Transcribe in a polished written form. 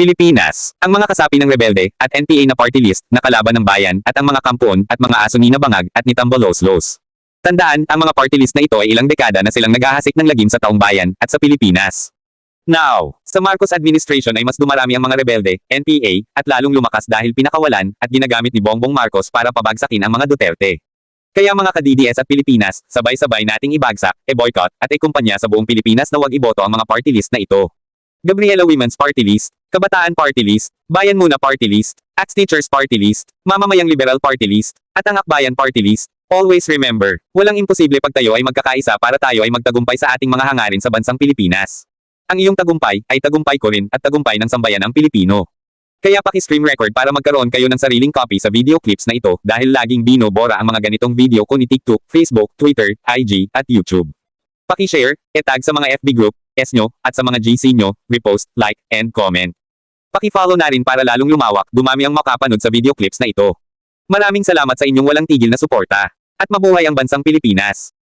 Pilipinas, ang mga kasapi ng rebelde at NPA na party list na kalaban ng bayan at ang mga kampuon at mga aso ni Nabangag at ni Tambolos-Los. Tandaan, ang mga party list na ito ay ilang dekada na silang naghahasik ng lagim sa taong bayan at sa Pilipinas. Now, sa Marcos administration ay mas dumarami ang mga rebelde, NPA, at lalong lumakas dahil pinakawalan at ginagamit ni Bongbong Marcos para pabagsakin ang mga Duterte. Kaya mga ka-DDS at Pilipinas, sabay-sabay nating ibagsak, boycott, at ikumpanya sa buong Pilipinas na wag iboto ang mga party list na ito. Gabriela Women's Party List, Kabataan Party List, Bayan Muna Party List, Axe Teachers Party List, Mamamayang Liberal Party List, at ang Akbayan Party List. Always remember, walang imposible pag tayo ay magkakaisa para tayo ay magtagumpay sa ating mga hangarin sa bansang Pilipinas. Ang iyong tagumpay ay tagumpay ko rin at tagumpay ng sambayan ng Pilipino. Kaya paki-stream record para magkaroon kayo ng sariling copy sa video clips na ito dahil laging binobora ang mga ganitong video ko ni TikTok, Facebook, Twitter, IG, at YouTube. Paki-share, e-tag sa mga FB group, S nyo, at sa mga GC nyo, repost, like, and comment. Paki-follow na rin para lalong lumawak, dumami ang makapanood sa video clips na ito. Maraming salamat sa inyong walang tigil na suporta. At mabuhay ang bansang Pilipinas!